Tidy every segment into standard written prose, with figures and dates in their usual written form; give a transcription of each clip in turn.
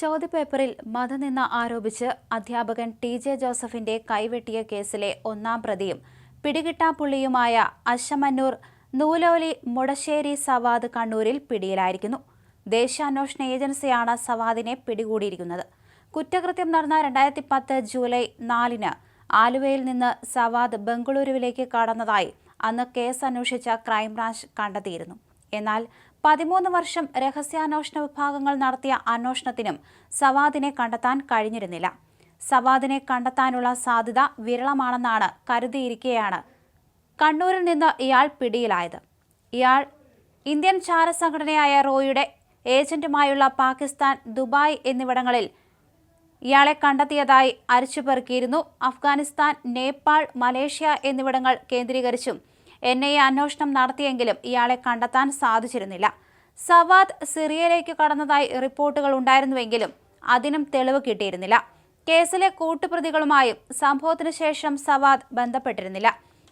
ചോദ്യപേപ്പറിൽ മതനിന്ദ ആരോപിച്ച് അധ്യാപകൻ ടി.ജെ. ജോസഫിന്റെ കൈവെട്ടിയ കേസിലെ ഒന്നാം പ്രതിയും പിടികിട്ടാപ്പുള്ളിയുമായ അശമന്നൂർ നൂലോലി മുടശ്ശേരി സവാദ് കണ്ണൂരിൽ പിടിയിലായിരിക്കുന്നു. ദേശീയാന്വേഷണ ഏജൻസിയാണ് സവാദിനെ പിടികൂടിയിരിക്കുന്നത്. കുറ്റകൃത്യം നടന്ന 2010 ജൂലൈ 4-ന് ആലുവയിൽ നിന്ന് സവാദ് ബംഗളൂരുവിലേക്ക് കടന്നതായി അന്ന് കേസ് അന്വേഷിച്ച ക്രൈംബ്രാഞ്ച് കണ്ടെത്തിയിരുന്നു. എന്നാൽ 13 വർഷം രഹസ്യാന്വേഷണ വിഭാഗങ്ങൾ നടത്തിയ അന്വേഷണത്തിനും സവാദിനെ കണ്ടെത്താൻ കഴിഞ്ഞിരുന്നില്ല. സവാദിനെ കണ്ടെത്താനുള്ള സാധ്യത വിരളമാണെന്നാണ് കരുതിയിരിക്കെയാണ് കണ്ണൂരിൽ നിന്ന് ഇയാൾ പിടിയിലായത്. ഇയാൾ ഇന്ത്യൻ ചാരസംഘടനയായ റോയുടെ ഏജന്റുമായുള്ള പാകിസ്ഥാൻ, ദുബായ് എന്നിവിടങ്ങളിൽ ഇയാളെ കണ്ടെത്തിയതായി അരിച്ചുപെറുക്കിയിരുന്നു. അഫ്ഗാനിസ്ഥാൻ, നേപ്പാൾ, മലേഷ്യ എന്നിവിടങ്ങൾ കേന്ദ്രീകരിച്ചും NIA അന്വേഷണം നടത്തിയെങ്കിലും ഇയാളെ കണ്ടെത്താൻ സാധിച്ചിരുന്നില്ല. സവാദ് സിറിയയിലേക്ക് കടന്നതായി റിപ്പോർട്ടുകൾ ഉണ്ടായിരുന്നുവെങ്കിലും അതിനും തെളിവ് കിട്ടിയിരുന്നില്ല. കേസിലെ കൂട്ടുപ്രതികളുമായും സംഭവത്തിനു ശേഷം സവാദ് ബന്ധപ്പെട്ടിരുന്നില്ല.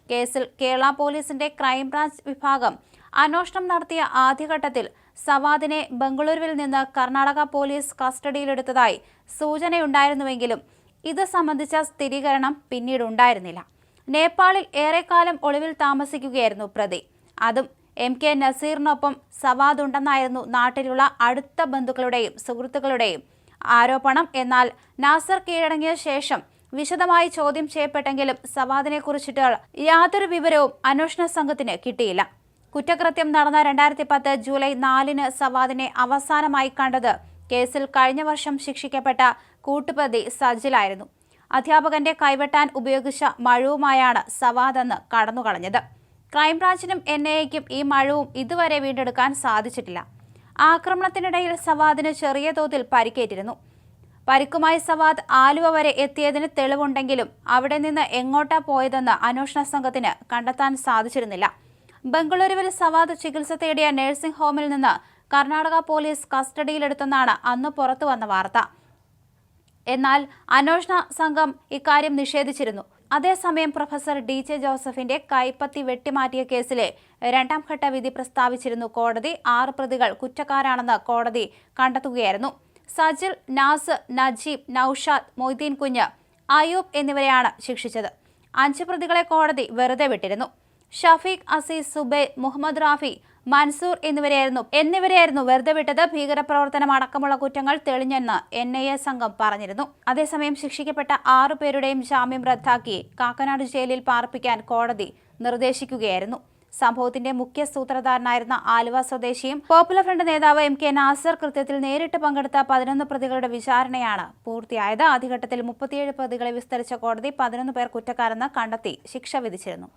കേസിൽ കേരള പോലീസിന്റെ ക്രൈംബ്രാഞ്ച് വിഭാഗം അന്വേഷണം നടത്തിയ ആദ്യഘട്ടത്തിൽ സവാദിനെ ബംഗളൂരുവിൽ നിന്ന് കർണാടക പോലീസ് കസ്റ്റഡിയിലെടുത്തതായി സൂചനയുണ്ടായിരുന്നുവെങ്കിലും ഇത് സംബന്ധിച്ച സ്ഥിരീകരണം പിന്നീടുണ്ടായിരുന്നില്ല. നേപ്പാളിൽ ഏറെക്കാലം ഒളിവിൽ താമസിക്കുകയായിരുന്നു പ്രതി. അതും MK നസീറിനൊപ്പം സവാദ് ഉണ്ടെന്നായിരുന്നു നാട്ടിലുള്ള അടുത്ത ബന്ധുക്കളുടെയും സുഹൃത്തുക്കളുടെയും ആരോപണം. എന്നാൽ നാസർ കീഴടങ്ങിയ ശേഷം വിശദമായി ചോദ്യം ചെയ്യപ്പെട്ടെങ്കിലും സവാദിനെ കുറിച്ചിട്ട് യാതൊരു വിവരവും അന്വേഷണ സംഘത്തിന് കിട്ടിയില്ല. കുറ്റകൃത്യം നടന്ന 2010 ജൂലൈ 4-ന് സവാദിനെ അവസാനമായി കണ്ടത് കേസിൽ കഴിഞ്ഞ വർഷം ശിക്ഷിക്കപ്പെട്ട കൂട്ടുപ്രതി സജിലായിരുന്നു. അധ്യാപകന്റെ കൈവെട്ടാൻ ഉപയോഗിച്ച മഴുവുമായാണ് സവാദ് അന്ന് കടന്നുകളഞ്ഞത്. ക്രൈംബ്രാഞ്ചിനും NIAയ്ക്കും ഈ മഴുവും ഇതുവരെ വീണ്ടെടുക്കാൻ സാധിച്ചിട്ടില്ല. ആക്രമണത്തിനിടയിൽ സവാദിന് ചെറിയ തോതിൽ പരിക്കേറ്റിരുന്നു. പരിക്കുമായി സവാദ് ആലുവ വരെ എത്തിയതിന് തെളിവുണ്ടെങ്കിലും അവിടെ നിന്ന് എങ്ങോട്ടാ പോയതെന്ന് അന്വേഷണ സംഘത്തിന് കണ്ടെത്താൻ സാധിച്ചിരുന്നില്ല. ബംഗളൂരുവിൽ സവാദ് ചികിത്സ തേടിയ നഴ്സിംഗ് ഹോമിൽ നിന്ന് കർണാടക പോലീസ് കസ്റ്റഡിയിലെടുത്തെന്നാണ് അന്ന് പുറത്തുവന്ന വാർത്ത. എന്നാൽ അന്വേഷണ സംഘം ഇക്കാര്യം നിഷേധിച്ചിരുന്നു. അതേസമയം പ്രൊഫസർ ടി.ജെ. ജോസഫിന്റെ കൈപ്പത്തി വെട്ടിമാറ്റിയ കേസിലെ 2ാം ഘട്ട വിധി പ്രസ്താവിച്ചിരുന്നു കോടതി. 6 പ്രതികൾ കുറ്റക്കാരാണെന്ന് കോടതി കണ്ടെത്തുകയായിരുന്നു. സജിൽ, നാസ്, നജീബ്, നൌഷാദ്, മൊയ്തീൻ കുഞ്ഞ്, അയൂബ് എന്നിവരെയാണ് ശിക്ഷിച്ചത്. 5 പ്രതികളെ കോടതി വെറുതെ വിട്ടിരുന്നു. ഷഫീഖ്, അസീസ്, സുബൈ, മുഹമ്മദ് റാഫി, മൻസൂർ എന്നിവരെയായിരുന്നു വെറുതെ വിട്ടത്. ഭീകരപ്രവർത്തനം അടക്കമുള്ള കുറ്റങ്ങൾ തെളിഞ്ഞെന്ന് NIA സംഘം പറഞ്ഞിരുന്നു. അതേസമയം ശിക്ഷിക്കപ്പെട്ട 6 പേരുടെയും ജാമ്യം റദ്ദാക്കി കാക്കനാട് ജയിലിൽ പാർപ്പിക്കാൻ കോടതി നിർദ്ദേശിക്കുകയായിരുന്നു. സംഭവത്തിന്റെ മുഖ്യ സൂത്രധാരനായിരുന്ന ആലുവ സ്വദേശിയും പോപ്പുലർ ഫ്രണ്ട് നേതാവ് MK നാസർ കൃത്യത്തിൽ നേരിട്ട് പങ്കെടുത്ത 11 പ്രതികളുടെ വിചാരണയാണ് പൂർത്തിയായത്. ആദ്യഘട്ടത്തിൽ 37 പ്രതികളെ വിസ്തരിച്ച കോടതി 11 പേർ കുറ്റക്കാരെന്ന് കണ്ടെത്തി ശിക്ഷ വിധിച്ചിരുന്നു.